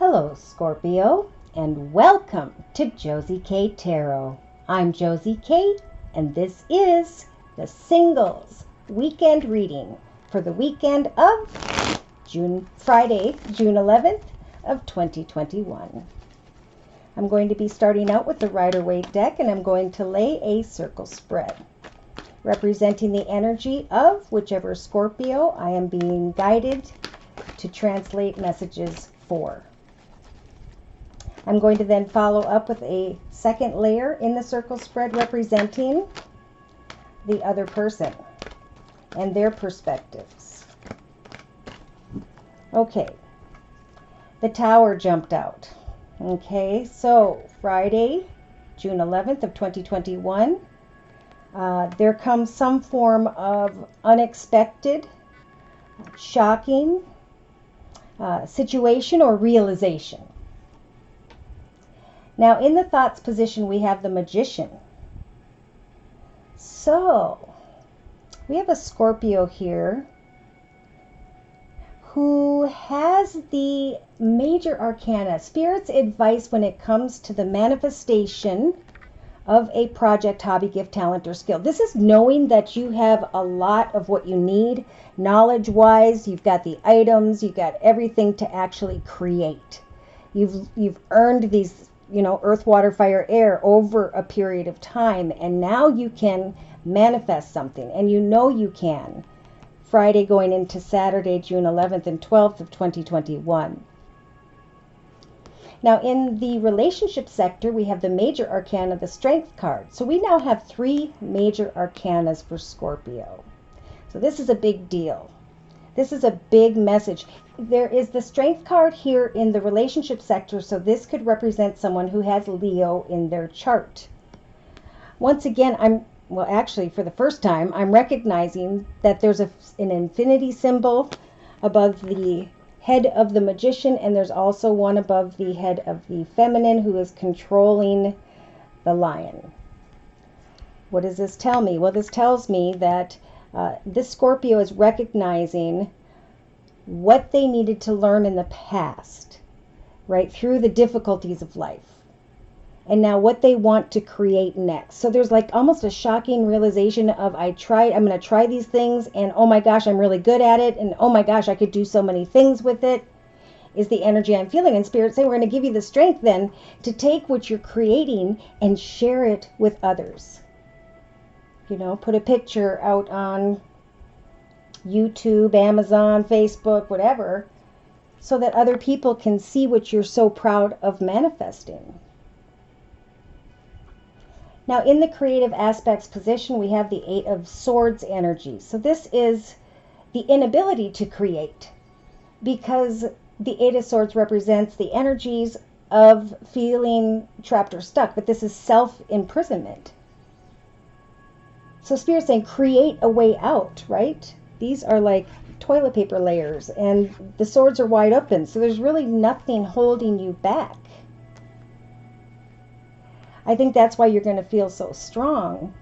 Hello, Scorpio, and welcome to Josie K Tarot. I'm Josie K, and this is the Singles Weekend Reading for the weekend of Friday, June 11th of 2021. I'm going to be starting out with the Rider-Waite deck, and I'm going to lay a circle spread representing the energy of whichever Scorpio I am being guided to translate messages for. I'm going to then follow up with a second layer in the circle spread representing the other person and their perspectives. Okay, the Tower jumped out. Okay, so Friday, June 11th of 2021, there comes some form of unexpected, shocking situation or realization. Now, in the thoughts position, we have the Magician. So, we have a Scorpio here who has the major arcana, Spirit's advice when it comes to the manifestation of a project, hobby, gift, talent, or skill. This is knowing that you have a lot of what you need, knowledge-wise. You've got the items, you've got everything to actually create. You've earned these, earth, water, fire, air over a period of time, and now you can manifest something, and you can. Friday going into Saturday, June 11th and 12th of 2021. Now, in the relationship sector, we have the major arcana, the Strength card. So we now have 3 major arcanas for Scorpio. So this is a big deal. This is a big message. There is the Strength card here in the relationship sector, so this could represent someone who has Leo in their chart. Once again, for the first time, I'm recognizing that there's an infinity symbol above the head of the Magician, and there's also one above the head of the feminine who is controlling the lion. What does this tell me? Well, this tells me that this Scorpio is recognizing what they needed to learn in the past, right, through the difficulties of life, and now what they want to create next. So there's like almost a shocking realization of I'm going to try these things, and oh my gosh, I'm really good at it, and oh my gosh, I could do so many things with it, is the energy I'm feeling. And Spirit saying, we're going to give you the strength then to take what you're creating and share it with others. Put a picture out on YouTube, Amazon, Facebook, whatever, so that other people can see what you're so proud of manifesting. Now, in the creative aspects position, we have the 8 of Swords energy. So this is the inability to create, because the 8 of Swords represents the energies of feeling trapped or stuck, but this is self-imprisonment. So Spirit's saying, create a way out, right? These are like toilet paper layers, and the swords are wide open, so there's really nothing holding you back. I think that's why you're going to feel so strong,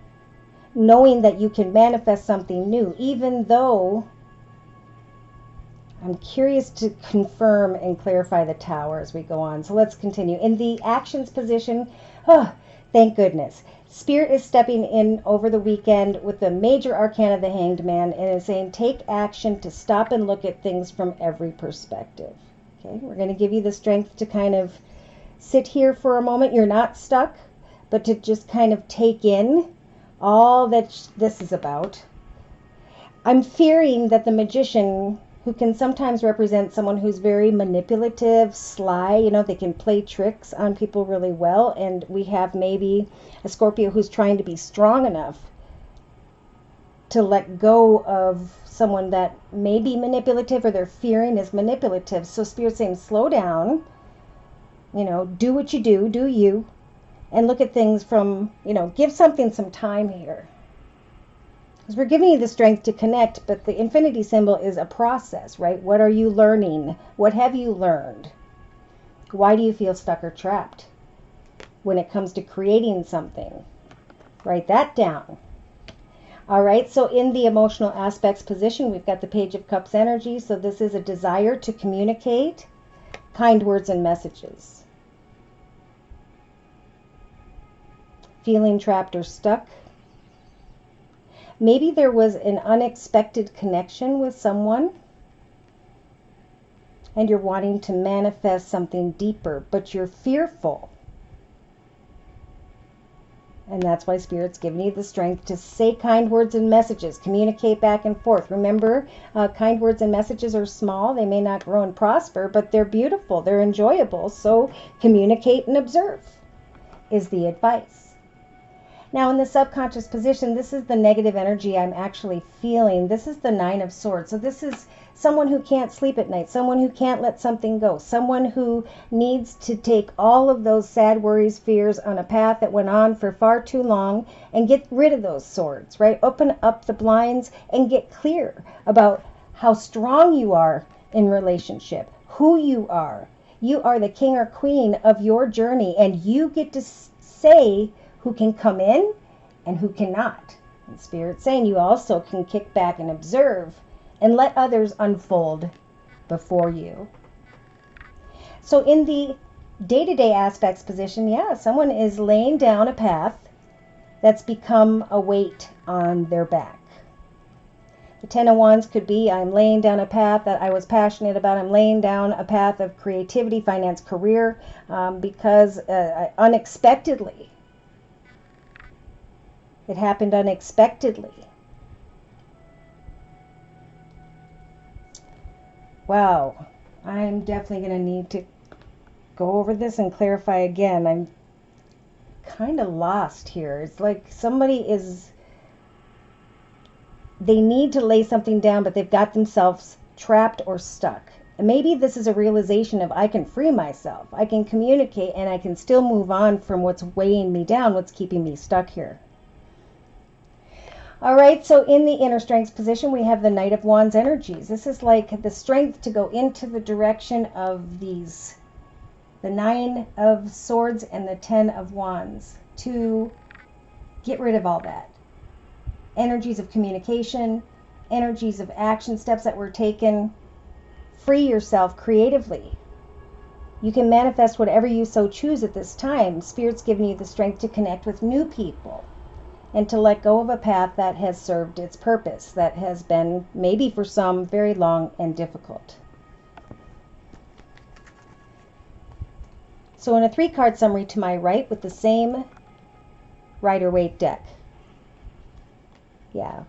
knowing that you can manifest something new, even though I'm curious to confirm and clarify the Tower as we go on. So let's continue. In the actions position, thank goodness. Spirit is stepping in over the weekend with the major arcana, the Hanged Man, and is saying, take action to stop and look at things from every perspective. Okay, we're going to give you the strength to kind of sit here for a moment. You're not stuck, but to just kind of take in all that this is about. I'm fearing that the Magician, who can sometimes represent someone who's very manipulative, sly, they can play tricks on people really well, and we have maybe a Scorpio who's trying to be strong enough to let go of someone that may be manipulative, or they're fearing is manipulative. So Spirit's saying, slow down, do what you do you, and look at things from, give something some time here. Because we're giving you the strength to connect, but the infinity symbol is a process, right? What are you learning? What have you learned? Why do you feel stuck or trapped when it comes to creating something? Write that down. All right, so in the emotional aspects position, we've got the Page of Cups energy. So this is a desire to communicate, kind words and messages. Feeling trapped or stuck. Maybe there was an unexpected connection with someone and you're wanting to manifest something deeper, but you're fearful. And that's why Spirit's giving you the strength to say kind words and messages, communicate back and forth. Remember, kind words and messages are small. They may not grow and prosper, but they're beautiful. They're enjoyable. So communicate and observe is the advice. Now, in the subconscious position, this is the negative energy I'm actually feeling. This is the Nine of Swords. So this is someone who can't sleep at night, someone who can't let something go, someone who needs to take all of those sad worries, fears on a path that went on for far too long and get rid of those swords, right? Open up the blinds and get clear about how strong you are in relationship, who you are. You are the king or queen of your journey, and you get to say who can come in and who cannot. And Spirit's saying you also can kick back and observe and let others unfold before you. So in the day-to-day aspects position, yeah, someone is laying down a path that's become a weight on their back. The Ten of Wands could be, I'm laying down a path that I was passionate about. I'm laying down a path of creativity, finance, career, because unexpectedly, it happened unexpectedly. Wow, I'm definitely going to need to go over this and clarify again. I'm kind of lost here. It's like they need to lay something down, but they've got themselves trapped or stuck. And maybe this is a realization of I can free myself. I can communicate and I can still move on from what's weighing me down, what's keeping me stuck here. All right, so in the inner strength position, we have the Knight of Wands energies. This is like the strength to go into the direction of these, the Nine of Swords and the Ten of Wands, to get rid of all that. Energies of communication, energies of action steps that were taken. Free yourself creatively. You can manifest whatever you so choose at this time. Spirit's giving you the strength to connect with new people and to let go of a path that has served its purpose, that has been, maybe for some, very long and difficult. So in a 3-card summary to my right with the same Rider-Waite deck. Yeah.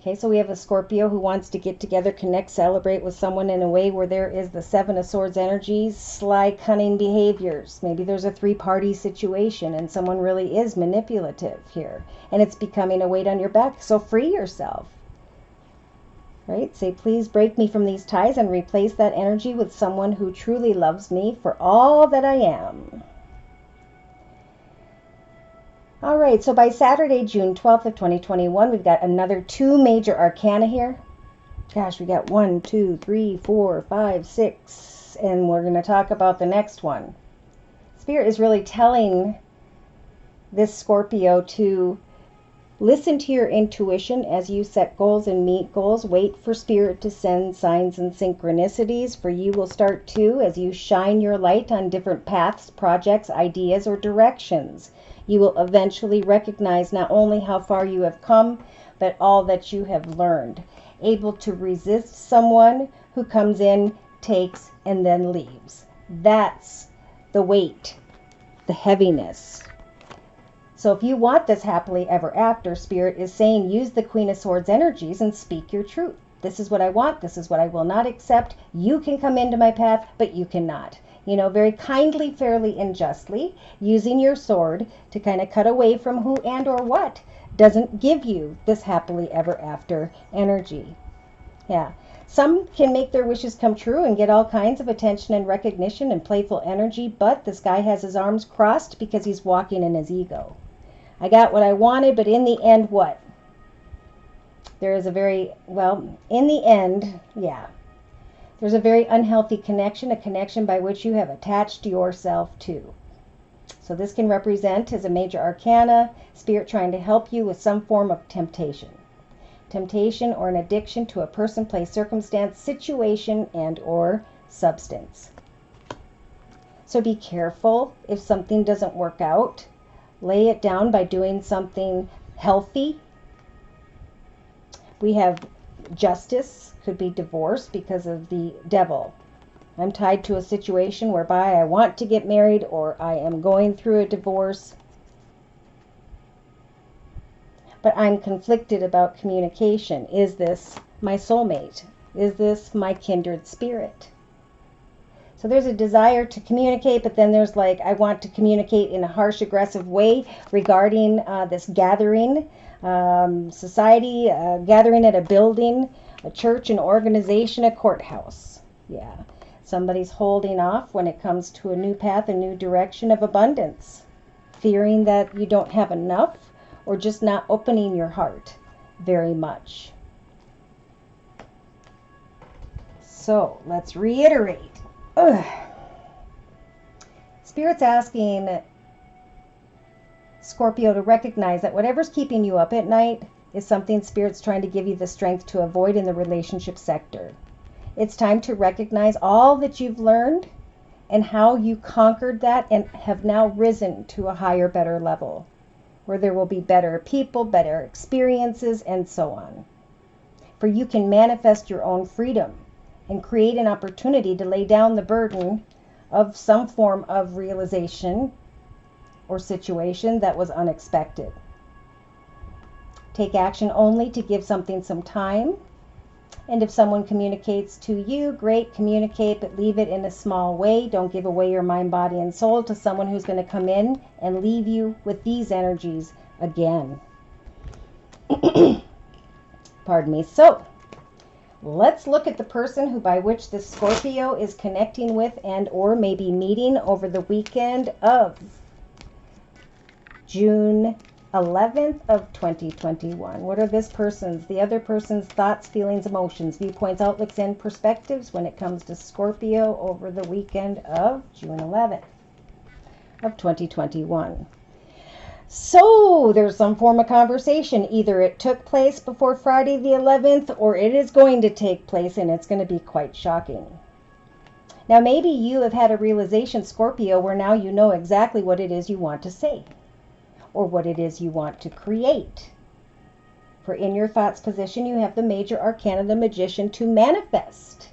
Okay, so we have a Scorpio who wants to get together, connect, celebrate with someone in a way where there is the Seven of Swords energies, sly, cunning behaviors. Maybe there's a 3-party situation and someone really is manipulative here and it's becoming a weight on your back. So free yourself, right? Say, please break me from these ties and replace that energy with someone who truly loves me for all that I am. All right, so by Saturday, June 12th of 2021, we've got another 2 major arcana here. Gosh, we got 1, 2, 3, 4, 5, 6, and we're going to talk about the next one. Spirit is really telling this Scorpio to listen to your intuition as you set goals and meet goals. Wait for Spirit to send signs and synchronicities, for you will start to as you shine your light on different paths, projects, ideas, or directions. You will eventually recognize not only how far you have come, but all that you have learned. Able to resist someone who comes in, takes, and then leaves. That's the weight, the heaviness. So if you want this happily ever after, Spirit is saying use the Queen of Swords energies and speak your truth. This is what I want. This is what I will not accept. You can come into my path, but you cannot. You know, very kindly, fairly, and justly, using your sword to kind of cut away from who and or what doesn't give you this happily ever after energy. Yeah. Some can make their wishes come true and get all kinds of attention and recognition and playful energy, but this guy has his arms crossed because he's walking in his ego. I got what I wanted, but in the end, what? There is a very, well, in the end, yeah. There's a very unhealthy connection, a connection by which you have attached yourself to. So this can represent as a major arcana, Spirit trying to help you with some form of temptation. temptation, or an addiction to a person, place, circumstance, situation, and or substance. So be careful if something doesn't work out. Lay it down by doing something healthy. We have justice, could be divorce because of the devil. I'm tied to a situation whereby I want to get married or I am going through a divorce. But I'm conflicted about communication. Is this my soulmate? Is this my kindred spirit? So there's a desire to communicate, but then there's like, I want to communicate in a harsh, aggressive way regarding this gathering, society, gathering at a building, a church, an organization, a courthouse. Yeah. Somebody's holding off when it comes to a new path, a new direction of abundance, fearing that you don't have enough, or just not opening your heart very much. So let's reiterate. Spirit's asking Scorpio to recognize that whatever's keeping you up at night is something Spirit's trying to give you the strength to avoid in the relationship sector. It's time to recognize all that you've learned and how you conquered that and have now risen to a higher, better level, where there will be better people, better experiences, and so on. For you can manifest your own freedom and create an opportunity to lay down the burden of some form of realization or situation that was unexpected. Take action only to give something some time. And if someone communicates to you, great, communicate, but leave it in a small way. Don't give away your mind, body, and soul to someone who's going to come in and leave you with these energies again. Pardon me. So, let's look at the person who by which this Scorpio is connecting with and or maybe meeting over the weekend of June 11th of 2021. What are the other person's thoughts, feelings, emotions, viewpoints, outlooks, and perspectives when it comes to Scorpio over the weekend of June 11th of 2021? So there's some form of conversation. Either it took place before Friday the 11th or it is going to take place, and it's going to be quite shocking. Now maybe you have had a realization, Scorpio, where now you know exactly what it is you want to say or what it is you want to create. For in your thoughts position, you have the major arcana, the magician, to manifest.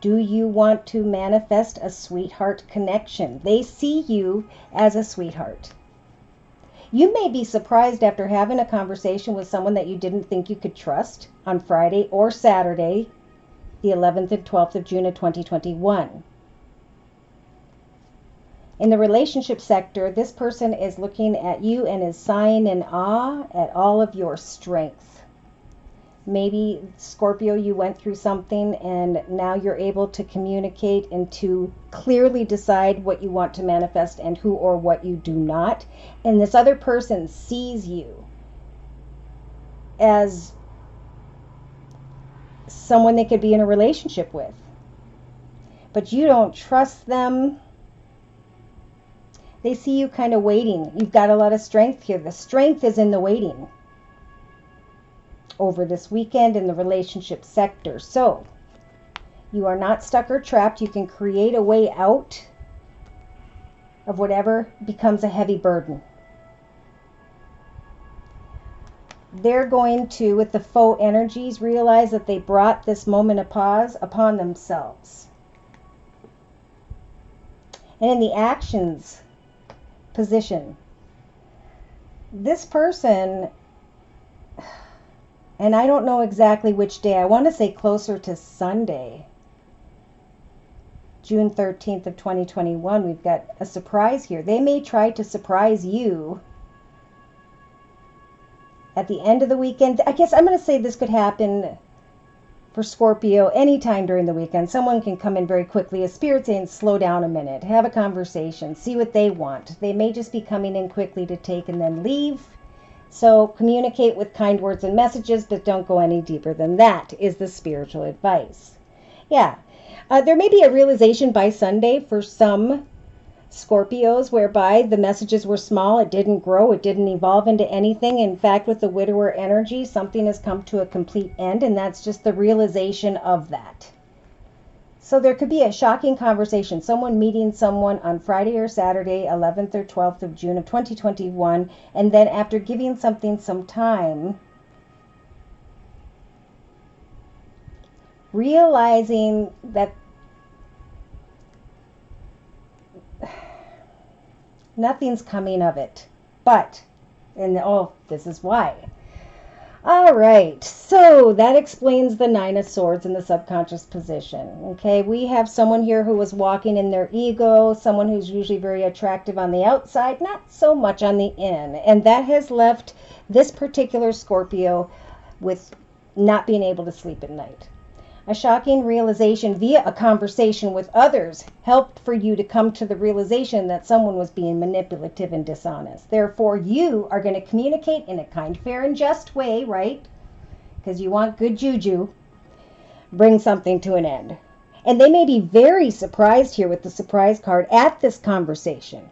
Do you want to manifest a sweetheart connection? They see you as a sweetheart. You may be surprised after having a conversation with someone that you didn't think you could trust on Friday or Saturday, the 11th and 12th of June of 2021. In the relationship sector, this person is looking at you and is sighing in awe at all of your strength. Maybe, Scorpio, you went through something and now you're able to communicate and to clearly decide what you want to manifest and who or what you do not. And this other person sees you as someone they could be in a relationship with. But you don't trust them. They see you kind of waiting. You've got a lot of strength here. The strength is in the waiting over this weekend in the relationship sector. So you are not stuck or trapped. You can create a way out of whatever becomes a heavy burden. They're going to, with the faux energies, realize that they brought this moment of pause upon themselves. And in the actions position, this person, and I don't know exactly which day, I want to say closer to Sunday, June 13th of 2021, we've got a surprise here. They may try to surprise you at the end of the weekend. I guess I'm going to say this could happen for Scorpio anytime during the weekend. Someone can come in very quickly. A spirit saying, slow down a minute, have a conversation, see what they want. They may just be coming in quickly to take and then leave. So communicate with kind words and messages, but don't go any deeper than that, is the spiritual advice. Yeah. There may be a realization by Sunday for some Scorpios, whereby the messages were small, it didn't grow, it didn't evolve into anything. In fact, with the widower energy, something has come to a complete end, and that's just the realization of that. So there could be a shocking conversation, someone meeting someone on Friday or Saturday, 11th or 12th of June of 2021, and then after giving something some time, realizing that nothing's coming of it. But, and oh, this is why. All right, so that explains the Nine of Swords in the subconscious position. Okay, we have someone here who was walking in their ego, someone who's usually very attractive on the outside, not so much on the in. And that has left this particular Scorpio with not being able to sleep at night. A shocking realization via a conversation with others helped for you to come to the realization that someone was being manipulative and dishonest. Therefore, you are going to communicate in a kind, fair, and just way, right? Because you want good juju. Bring something to an end. And they may be very surprised here with the surprise card at this conversation.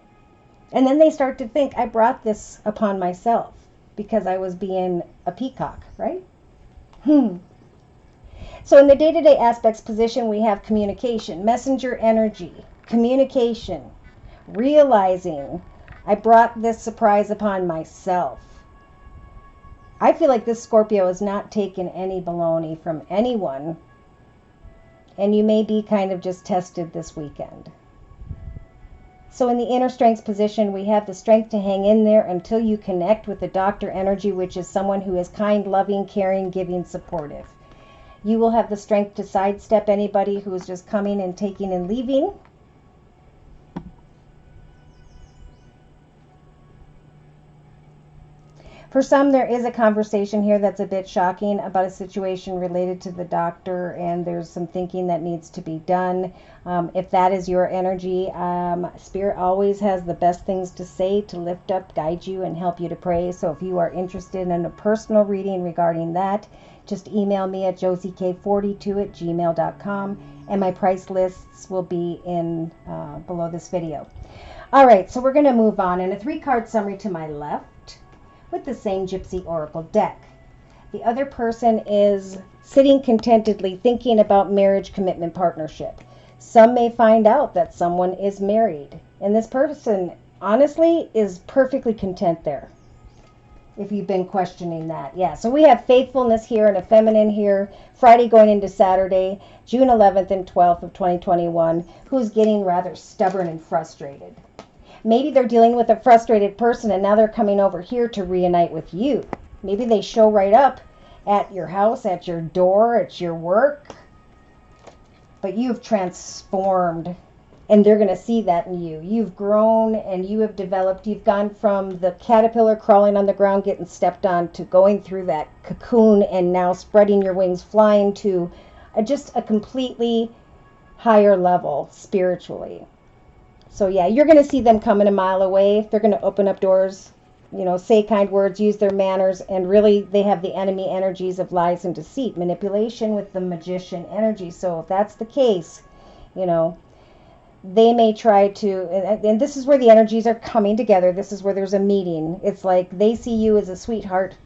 And then they start to think, I brought this upon myself because I was being a peacock, right? So in the day-to-day aspects position, we have communication, messenger energy, communication, realizing I brought this surprise upon myself. I feel like this Scorpio has not taken any baloney from anyone, and you may be kind of just tested this weekend. So in the inner strength position, we have the strength to hang in there until you connect with the doctor energy, which is someone who is kind, loving, caring, giving, supportive. You will have the strength to sidestep anybody who is just coming and taking and leaving. For some, there is a conversation here that's a bit shocking about a situation related to the doctor, and there's some thinking that needs to be done. If that is your energy, Spirit always has the best things to say, to lift up, guide you, and help you to pray. So if you are interested in a personal reading regarding that, just email me at josiek42@gmail.com, and my price lists will be in below this video. All right, so we're going to move on. And a 3-card summary to my left with the same Gypsy Oracle deck. The other person is sitting contentedly thinking about marriage, commitment, partnership. Some may find out that someone is married, and this person honestly is perfectly content there. If you've been questioning that. Yeah, so we have faithfulness here and a feminine here. Friday going into Saturday, June 11th and 12th of 2021, who's getting rather stubborn and frustrated. Maybe they're dealing with a frustrated person and now they're coming over here to reunite with you. Maybe they show right up at your house, at your door, at your work. But you've transformed, and they're going to see that in you. You've grown and you have developed. You've gone from the caterpillar crawling on the ground, getting stepped on, to going through that cocoon and now spreading your wings, flying to just a completely higher level spiritually. So yeah, you're going to see them coming a mile away. They're going to open up doors, you know, say kind words, use their manners, and really they have the enemy energies of lies and deceit, manipulation with the magician energy. So if that's the case, you know, they may try to, and this is where the energies are coming together. This is where there's a meeting. It's like they see you as a sweetheart,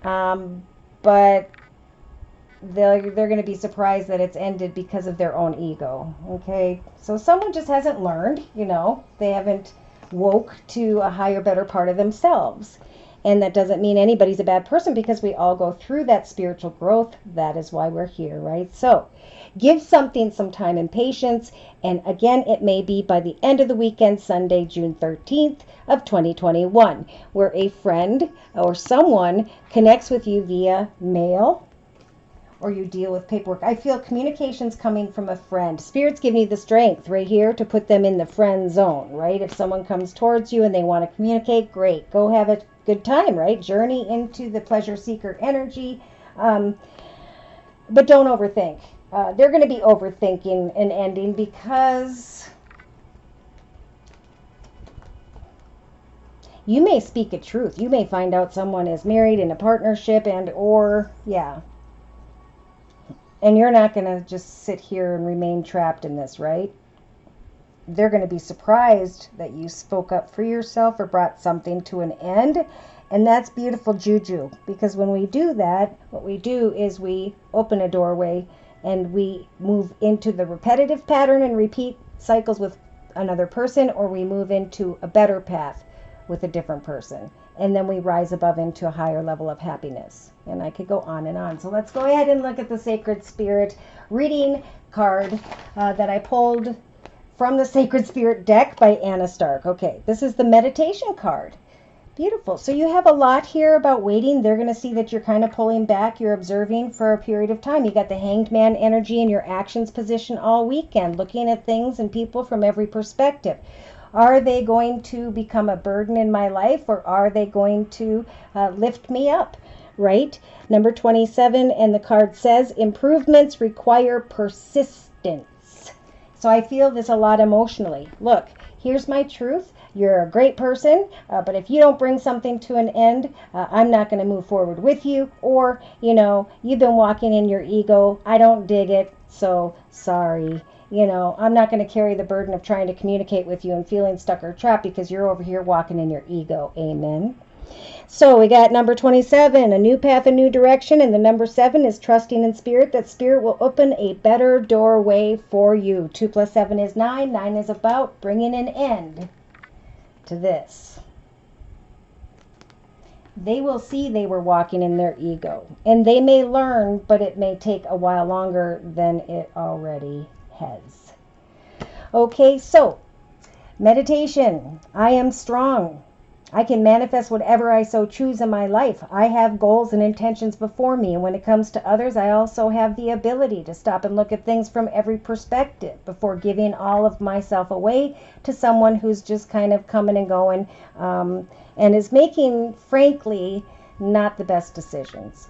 but they're going to be surprised that it's ended because of their own ego. Okay, so someone just hasn't learned, you know, they haven't woke to a higher, better part of themselves. And that doesn't mean anybody's a bad person, because we all go through that spiritual growth. That is why we're here, right? So give something some time and patience. And again, it may be by the end of the weekend, Sunday, June 13th of 2021, where a friend or someone connects with you via mail, or you deal with paperwork. I feel communications coming from a friend. Spirit's giving you the strength right here to put them in the friend zone, right? If someone comes towards you and they want to communicate, great. Go have a good time, right? Journey into the pleasure seeker energy. But don't overthink. They're going to be overthinking an ending, because you may speak a truth. You may find out someone is married in a partnership, and or, yeah. And you're not going to just sit here and remain trapped in this, right? they're going to be surprised that you spoke up for yourself or brought something to an end. And that's beautiful juju, because when we do that, what we do is we open a doorway and we move into the repetitive pattern and repeat cycles with another person, or we move into a better path with a different person. And then we rise above into a higher level of happiness. And I could go on and on. So let's go ahead and look at the Sacred Spirit reading card that I pulled from the Sacred Spirit deck by Anna Stark. Okay, this is the meditation card. Beautiful. So you have a lot here about waiting. They're going to see that you're kind of pulling back. You're observing for a period of time. You got the Hanged Man energy in your actions position all weekend, looking at things and people from every perspective. Are they going to become a burden in my life, or are they going to lift me up? Right? Number 27, and the card says, improvements require persistence. So I feel this a lot emotionally. Look, here's my truth. You're a great person, but if you don't bring something to an end, I'm not going to move forward with you. Or, you know, you've been walking in your ego. I don't dig it, so sorry. You know, I'm not going to carry the burden of trying to communicate with you and feeling stuck or trapped because you're over here walking in your ego. Amen. So we got number 27, a new path, a new direction. And the number 7 is trusting in spirit, that spirit will open a better doorway for you. 2 plus 7 is 9. 9 is about bringing an end to this. They will see they were walking in their ego. And they may learn, but it may take a while longer than it already has. Okay, so meditation. I am strong. I can manifest whatever I so choose in my life. I have goals and intentions before me. And when it comes to others, I also have the ability to stop and look at things from every perspective before giving all of myself away to someone who's just kind of coming and going and is making, frankly, not the best decisions.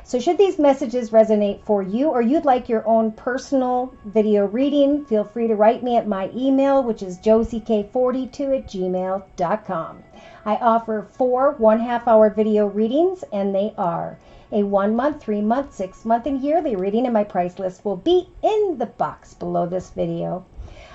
So should these messages resonate for you, or you'd like your own personal video reading, feel free to write me at my email, which is josiek42@gmail.com. I offer 4 1/2-hour video readings, and they are a 1-month, 3-month, 6-month, and yearly reading, and my price list will be in the box below this video.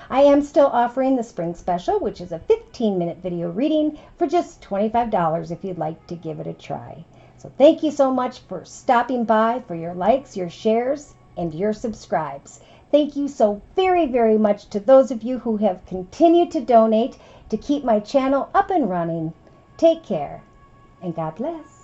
I am still offering the spring special, which is a 15-minute video reading for just $25 if you'd like to give it a try. So thank you so much for stopping by, for your likes, your shares, and your subscribes. Thank you so very, very much to those of you who have continued to donate to keep my channel up and running. Take care, and God bless.